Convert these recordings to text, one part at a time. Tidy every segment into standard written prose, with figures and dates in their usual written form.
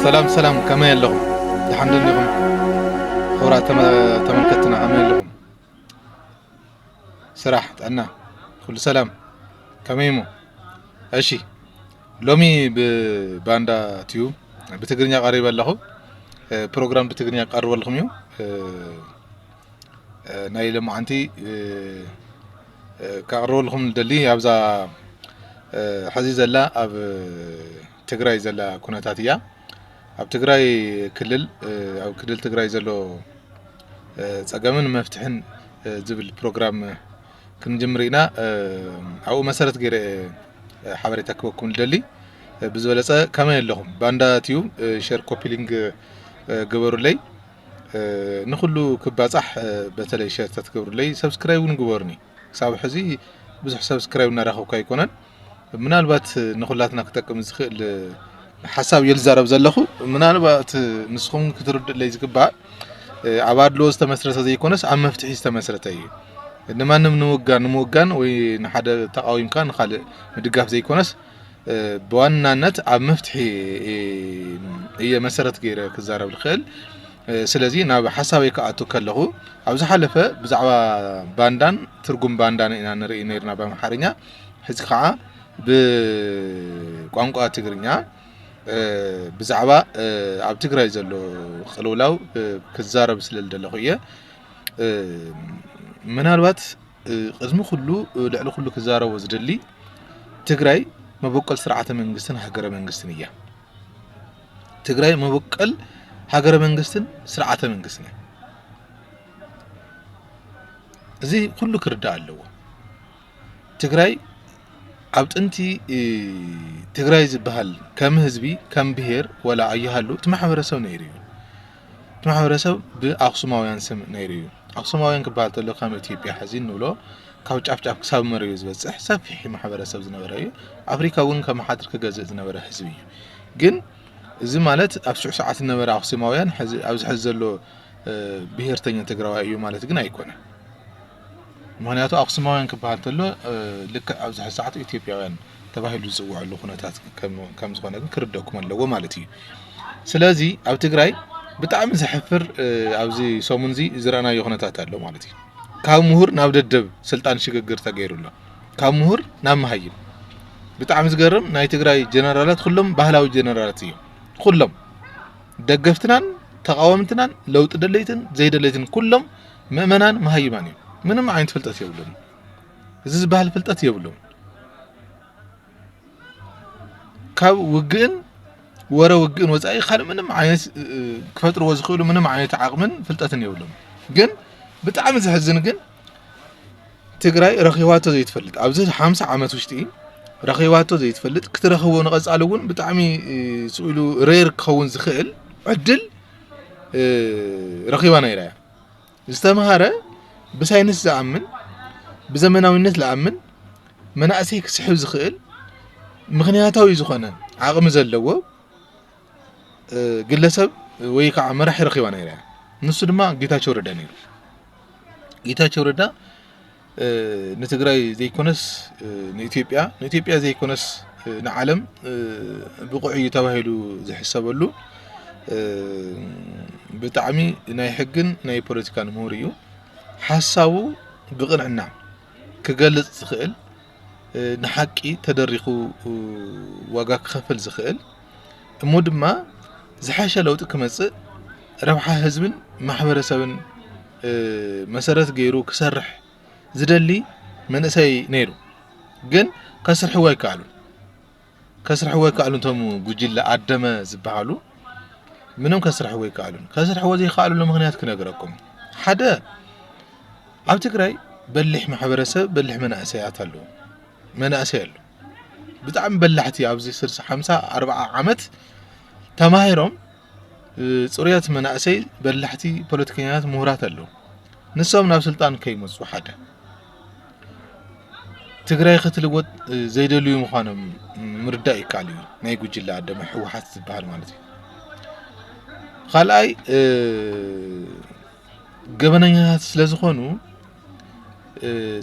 سلام سلام كما يلهم الحمد لله خورا تملكتنا كما يلهم صراحة أنا كل سلام كما يمو أشي لومي بباندا تيوب بتقرنيا قريبا لهم بروجرام بتقرنيا قروا لهم يوم نايل معنتي كقروا لهم دلي أبزا حزيز الله أب تقرأي زلا كوناتاتيا أب تقرأي كلل أو كلل تقرأي زلو تقامن مفتحن زبل بروجرام كنجمرينا أو مسارة غير حواري تكوكم دلي بزولسا كمان لهم باندا تيوب شير كوبي لينك جبروا لي نخلو كبازح بتلاقي شير تتجبروا لي سبسكرايب ونجبرني ساوي حزي بزح سبسكرايب ونراخو كايكونن من البات نخلاتنا كتكم زخل حساب يلزارب زلخو من البات نسخون كترد لي زكبا عباد لوز تمسرته زي كونس عم مفتحي تمسرته انما نموغان وي نحد تقاويم كان خالق مدقاف زي كونس بوانانت عم مفتحي هي مسرت غير كزارب الخيل سلازي ناب حسابي كاتو كلخو ابز حلفه بزعوا باندان ترغم باندان انا نري نيرنا بامحارኛ حز خا بቋንቋ ትግርኛ ብዛዕባ ኣብ ትግራይ ዘሎ خلولاو ክዛረብ ስለል ደለኹየ ምናልባት ቅድሚ ኩሉ ልዕሊ ኩሉ ክዛረብ ዝደሊ ትግራይ መበቀል ስርዓተ መንግስትን ሃገረ መንግስትን እያ ትግራይ መበቀል ሃገረ መንግስትን ስርዓተ መንግስትን እዚ ኩሉ ክርዳ ኣለዎ ትግራይ ኣብ ጥንቲ ትግራይ ዝበሃል ከም ህዝቢ ከም ብሄር ወላ ኣያሃሉ ተማሕበረሰብ ነይሩ ተማሕበረሰብ ብኣክሱማውያን ስም ነይሩ ኣክሱማውያን ክባል ተሎ ከም ኢትዮጵያ ሓዚን ንብሎ ካብ ጫፍጫፍ ክሳብ መሪዩ ዝበፅሕ ሰፊሕ ማሕበረሰብ ዝነበረ እዩ ኣፍሪካ እውን ከም ሓድር ክገዝእ ዝነበረ ህዝቢ እዩ ግን እዚ ማለት ኣብ ሽዑ ሰዓት ነበረ ኣክሱማውያን ኣብዚ ሕዚ ዘሎ ብሄርተኛ ትግራዋይ እዩ ማለት ግን ኣይኮነን ምክንያቱ ኣክሱማውያን ክባል ተሎ ልክ ኣብዚ ሕዚ ሰዓት ኢትዮጵያውያን ተባሂሉ ዝፅውዕሉ ኩነታት ከም ዝኾነ ግን ክርደኩም ኣለዎ ማለት እዩ ስለዚ ኣብ ትግራይ ብጣዕሚ ዝሕፍር ኣብዚ ሰሙን እዚ ዝረአናዮ ኩነታት ኣሎ ማለት እዩ ካብ ምሁር ናብ ደደብ ስልጣን ሽግግር ተገይሩሎ ካብ ምሁር ናብ መሃይም ብጣዕሚ ዝገርም ናይ ትግራይ ጀነራላት ኩሎም ባህላዊ ጀነራላት እዮም ኩሎም ደገፍትናን ተቃወምትናን ለውጥ ደለይትን ዘይደለይትን ኩሎም ምእመናን መሃይማን እዮም ምንም ዓይነት ፍልጠት የብሉን እዚ ዝበሃል ፍልጠት የብሉን ካብ ውግእን ወረ ውግእን ወፃኢ ካል ምንም ዓይነት ክፈጥርዎ ዝኽእሉ ምንም ዓይነት ዓቕምን ፍልጠትን የብሉን ግን ብጣዕሚ ዝሕዝን ግን ትግራይ ረኺባቶ ዘይትፈልጥ ኣብዚ 50 ዓመት ውሽጢ ረኺባቶ ዘይትፈልጥ ክትረኽቦ ንቐጻሉ እውን ብጣዕሚ ስኡሉ ሬር ክኸውን ዝኽእል ዕድል ረኺባ ነይራ ዝተምሃረ بساينس زأمن بزمناويነት لأمن منأسي كسحب ዝኽእል ምኽንያታዊ ዝኾነ ዓቕሚ ዘለዎ ግለሰብ ወይ ከዓ መራሒ ረኺባ ነይራ ንሱ ድማ ጌታቸው ረዳ ነይሩ ጌታቸው ረዳ ንትግራይ ዘይኮነስ ንኢትዮጵያ ዘይኮነስ ንዓለም ብቑዕ እዩ ተባሂሉ ዝሕሰበሉ ብጣዕሚ ናይ ሕግን ናይ ፖለቲካን ምሁር እዩ ሓሳቡ ብቕንዕና ክገልጽ ዝኽእል ንሓቂ ተደሪኹ ዋጋ ክኸፍል ዝኽእል እሞ ድማ ዝሓሸ ለውጢ ክመጽእ ረብሓ ህዝብን ማሕበረሰብን መሰረት ገይሩ ክሰርሕ ዝደሊ መንእሰይ ነይሩ ግን ከስርሕዎ ኣይከኣሉን ቶም ጉጅለ ኣደመ ዝበሃሉ ምንም ከስርሕዎ ኣይከኣሉን ከስርሕዎ ዘይከኣሉ ምክንያት ክነግረኩም ሓደ ኣብ ትግራይ በሊሕ ማሕበረሰብ በሊሕ መናእሰያት ኣሎ ብጣዕሚ በላሕቲ ኣብዚ 60 50 40 ዓመት ተማሂሮም ጽሩያት መናእሰይ በላሕቲ ፖለቲከኛት ምሁራት ኣሎ ንሶም ናብ ስልጣን ከይመጹ ሓደ ትግራይ ክትልወጥ ዘይደልዩ ምዃኖም ምርዳእ ይከኣል እዩ ናይ ጉጅለ ኣደመ ሕወሓት ዝበሃል ማለት እዩ ካልኣይ ገበነኛታት ስለዝኾኑ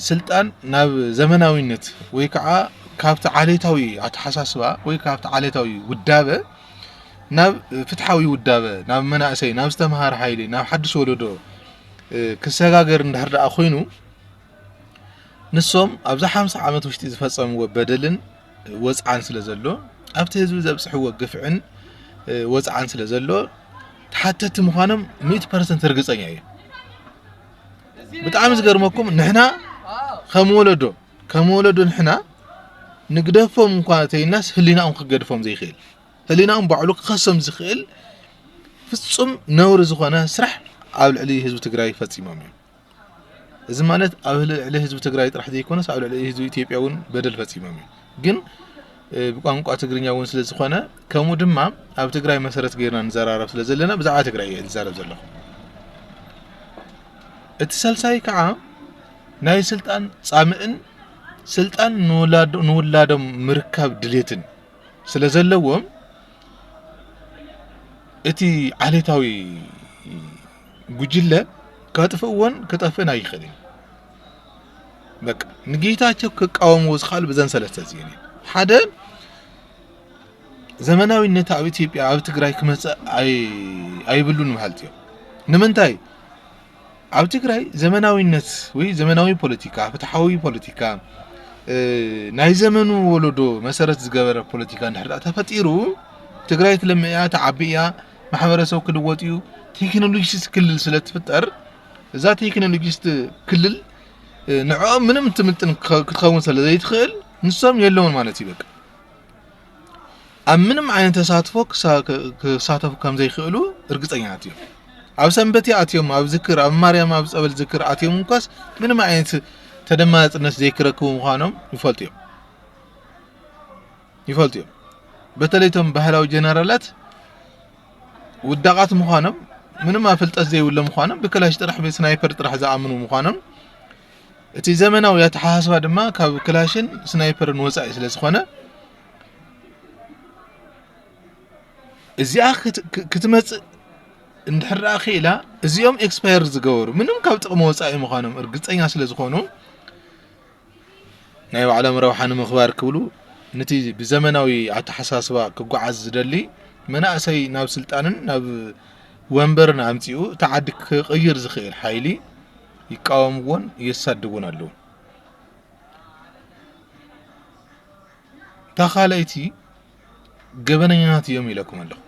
ስልጣን ናብ ዘመናዊነት ወይ ከዓ ካብቲ ዓሌታዊ ኣተሓሳስባ ወይ ካብቲ ዓሌታዊ ውዳበ ናብ ፍትሓዊ ውዳበ ናብ መናእሰይ ናብ ዝተምሃረ ሓይሊ ናብ ሓድሽ ወለዶ ክሰጋገር እንዳሕር ደኣ ኮይኑ ንሶም ኣብዛ 50 ዓመት ውሽጢ ዝፈጸምዎ በደልን ወጽዓን ስለ ዘሎ ኣብቲ ህዝቢ ዘብጽሕዎ ግፍዕን ወጽዓን ስለ ዘሎ ተሓተቲ ምዃኖም 100% እርግጸኛ እየ ብጣዕሚ ዝገርመኩም ንሕና ከም ወለዶ ንሕና ንግደፎም እንኳን ተይናስ ህሊናኦም ክገድፎም ዘይኽእል ህሊናኦም ባዕሉ ክኸሰም ዝኽእል ፍጹም ነውሪ ዝኾነ ስራሕ ኣብ ልዕሊ ህዝቢ ትግራይ ፈጺሞም እዮም እዚ ማለት ኣብ ልዕሊ ህዝቢ ትግራይ ጥራሕ ዘይኮነስ ኣብ ልዕሊ ህዝቢ ኢትዮጵያ እውን በደል ፈጺሞም እዮም ግን ብቋንቋ ትግርኛ እውን ስለ ዝኾነ ከምኡ ድማ ኣብ ትግራይ መሰረት ገይርና ንዘራረብ ስለ ዘለና ብዛዕባ ትግራይ እየ ዝዛረብ ዘለኹ እቲ ሰልሳይ ከዓ ናይ ስልጣን ጻምእን ስልጣን ንውላዶም ምርካብ ድሌትን ስለ ዘለዎም እቲ ዓሌታዊ ጉጅለ ካጥፍእዎን ከጠፍእን ኣይኽእልን በቃ ንጌታቸው ክቃወምዎ ዝኽእል ብዘን ሰለስተ እዚአን ሓደ ዘመናዊነት ኣብ ኢትዮጵያ ኣብ ትግራይ ክመጽእ ኣይብሉን ማለት እዩ ንምንታይ ኣብ ትግራይ ዘመናዊነት ወይ ዘመናዊ ፖለቲካ ፍትሓዊ ፖለቲካ ናይ ዘመኑ ወለዶ መሰረት ዝገበረ ፖለቲካ እንድሕር ተፈጢሩ ትግራይ ትለምያ ተዓቢያ ማሕበረሰብ ክልወጥዩ ቴክኖሎጂስ ክልል ስለ ትፍጠር እዛ ቴክኖሎጂስ ክልል ንዕኦም ምንም ትምጥን ክትኸውን ስለ ዘይትኽእል ንሶም የለውን ማለት ይበቃ ኣብ ምንም ዓይነት ተሳትፎ ክሳተፉ ከም ዘይኽእሉ እርግጸኛት እዮም ኣብ ሰንበቲ ኣትዮም ኣብ ዝክር ኣብ ማርያም ኣብ ጸበል ዝክር ኣትዮም እንኳስ ምንም ዓይነት ተደማጽነት ዘይክረክቡ ምዃኖም ይፈልጡ እዮም በተለይቶም ባህላዊ ጀነራላት ውዳቃት ምዃኖም ምንም ኣፍልጠት ዘይብሎም ምዃኖም ብክላሽ ጥራሕ ብስናይፐር ጥራሕ ዝኣምኑ ምዃኖም እቲ ዘመናዊ ኣተሓሳስባ ድማ ካብ ክላሽን ስናይፐርን ወጻኢ ስለ ዝኾነ እዚኣ ክትመጽእ እንድሕር ኣኺላ እዚኦም ኤክስፓየር ዝገበሩ ምንም ካብ ጥቕሚ ወጻኢ ምዃኖም እርግጸኛ ስለ ዝኾኑ ናይ ባዕሎም ረብሓ ንምኽባር ክብሉ ነቲ ብዘመናዊ ኣተሓሳስባ ክጓዓዝ ዝደሊ መናእሰይ ናብ ስልጣንን ናብ ወንበርን ኣምጺኡ ተዓዲ ክቕይር ዝኽእል ሓይሊ ይቃወምዎን የሳድቡን ኣለዉ ተኻለይቲ ገበነኛት እዮም ኢለኩም ኣለኹ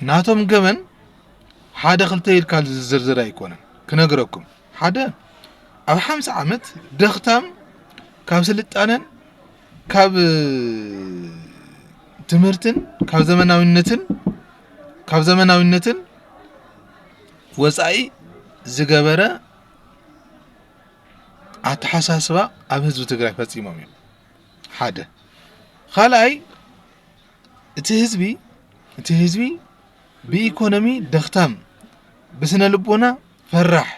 ናቶም ገበን ሓደ ክልተ ኢልካ ዝዝርዝር ኣይኮነን ክነግረኩም ሓደ ኣብ 50 ዓመት ደኽታም ካብ ስልጣነን ካብ ትምህርትን ካብ ዘመናዊነትን ወጻኢ ዝገበረ ኣተሓሳስባ ኣብ ህዝቢ ትግራይ ፈጺሞም እዮም ሓደ ካልኣይ እቲ ህዝቢ ብኢኮኖሚ ደኽታም ብስነ ልቦና ፈራሕ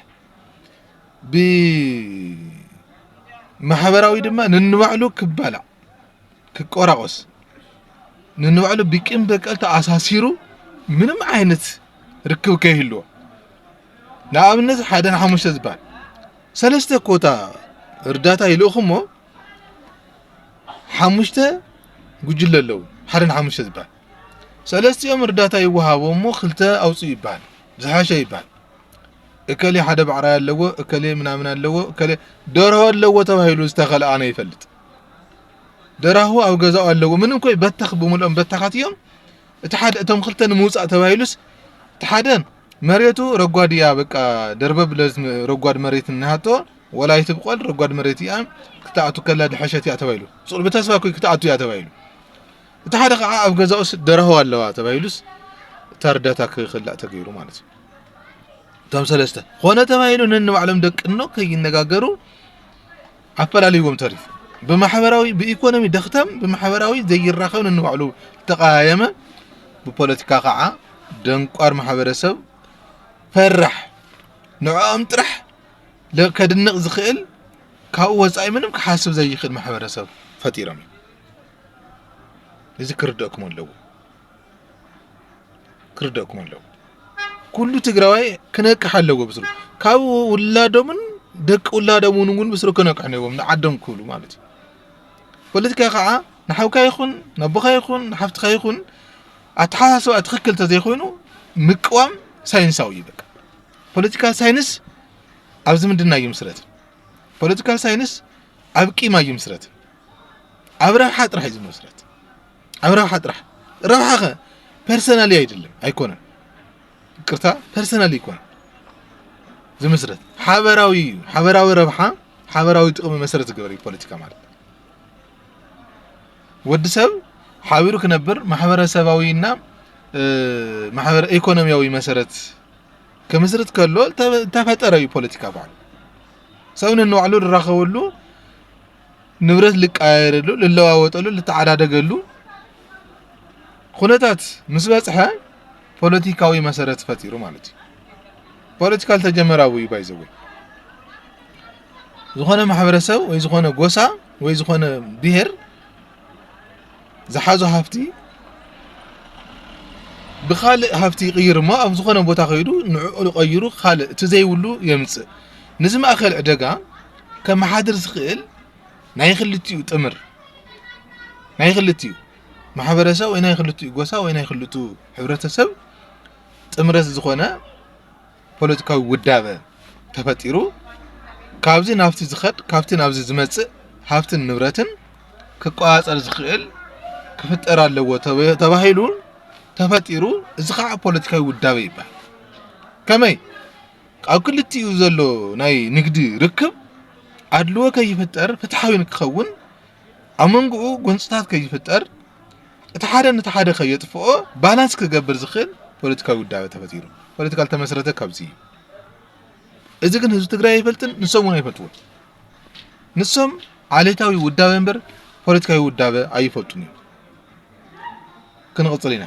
ብማሕበራዊ ድማ ንንባዕሉ ክባላዕ ክቆራቆስ ንንባዕሉ ብቅም በቀል ተኣሳሲሩ ምንም ዓይነት ርክብ ከይህልዎ ንኣብነት ሓደ ንሓሙሽተ ዝበሃል ሰለስተ ኮታ እርዳታ ይልእኹሞ ሓሙሽተ ጉጅለ ኣለዉ ሓደ ንሓሙሽተ ዝበሃል ሰለስቲኦም እርዳታ ይወሃቦ እሞ ክልተ ኣውፅኡ ይበሃል ዝሓሸ ይበሃል እከሌ ሓደ ባዕራይ ኣለዎ እከሌ ምናምን ኣለዎ እከሌ ደርሆ ኣለዎ ተባሂሉ ዝተኸልአ ኣነ ይፈልጥ ደራሁ ኣብ ገዛኡ ኣለዎ ምንም ኮይ በተኽ ብምልኦም በተኻት እዮም እቲ ሓደ እቶም ክልተ ንምውፃእ ተባሂሉስ እቲ ሓደ መሬቱ ረጓድያ በቃ ደርበብ ረጓድ መሬት እናሃቶ ወላይ ትብቆል ረጓድ መሬት እያ ክትኣቱ ከላ ድሐሸት እያ ተባሂሉ ጹር በተስፋ ኮይ ክትኣቱ እያ ተባሂሉ እቲ ሓደ ከዓ ኣብ ገዛኡስ ደርሆ ኣለዋ ተባሂሉስ ተርዳታ ክኽላእ ተገይሩ ማለት እዩ እቶም ሰለስተ ኾነ ተባሂሉ ነንባዕሎም ደቅኖ ከይነጋገሩ ኣፈላልይዎም ተሪፍ بمحبراوي بإيكونومي دختم بمحبراوي زي الرخاون النوعلو تقايمة ببوليتيكا قاعة دنقار محبرسب فرح نوعهم طرح لو كدنق زخيل كاو وصاي منم كحاسب زي يخد محبرسب فطيرم ذكر دوكم لو كردوكم لو كل تجراوي كنك حلو بسرو كاو ولادهم دك ولادهم نقول بسرو كنك حنيهم نعدم كله مالتي بوليتيكا قاعة نحوكا يخون نبخا يخون نحفتخا يخون أتحاسو أتخكل تزيخونو مقوام ساينساوي بك بوليتيكال ساينس أبز مندنا يمسرت بوليتيكال ساينس أبكي ما يمسرت أبرح حات راح يمسرت أبرح حات راح بيرسونالي أيدلم أيكون كرتا بيرسونالي يكون زي مسرت حبراوي ربحة حبراوي تقوم مسرت قبري بوليتيكا مال ود سب حاويرو كنبر محبر سباوينا محبر ايكونومياوي مسرت كمسرت كله تفطري بوليتيكا بعد سون انه علو الرخولو نبرت لقايرلو للواوطلو لتعادادغلو خناتات مسبصحه بوليتيكاوي مسرت فطيرو مالتي بوليتيكال تجمراوي بايزوي زخونه محبرسب ወይ زخونه ጎሳ ወይ زخونه ብሄር زحازو هافتي بخالق هافتي يغير ما اب زخونه ቦታ خيدو نعقل قيرو خالق تزيولو يمص نزم اخل عدغا كما حادر زخيل ناي خلتيو طمر ناي خلتيو محبرسب ወይ ناي خلتيو ጎሳ ወይ ناي خلتو ሕብረተሰብ ጥምረት زخونه ፖለቲካዊ ውዳበ ተፈጢሩ ካብዚ ናፍቲ ዝኸድ ካብቲ ናብዚ ዝመጽእ ሃፍትን ንብረትን ክቋጻር ዝኽእል ክፍጠር ኣለዎ ተባሂሉ ተፈጢሩ እዚ ከዓ ፖለቲካዊ ውዳበ ይባል ከመይ ኣብ ክልቲኡ ዘሎ ናይ ንግዲ ርክብ ኣድልዎ ከይፍጠር ፍትሓዊ ንክኸውን ኣብ መንጎኡ ጎንፅታት ከይፍጠር እቲ ሓደ ነቲ ሓደ ከየጥፍኦ ባላንስ ክገብር ዝኽእል ፖለቲካዊ ውዳበ ተፈጢሩ ፖለቲካል ተመስረተ ካብዚ እዚ ግን ህዝብ ትግራይ ይፈልጥን ንሶም አይፈልጡን ንሶም ዓሌታዊ ውዳበ እንበር ፖለቲካዊ ውዳበ አይፈልጡን ክንቀጽል ኢና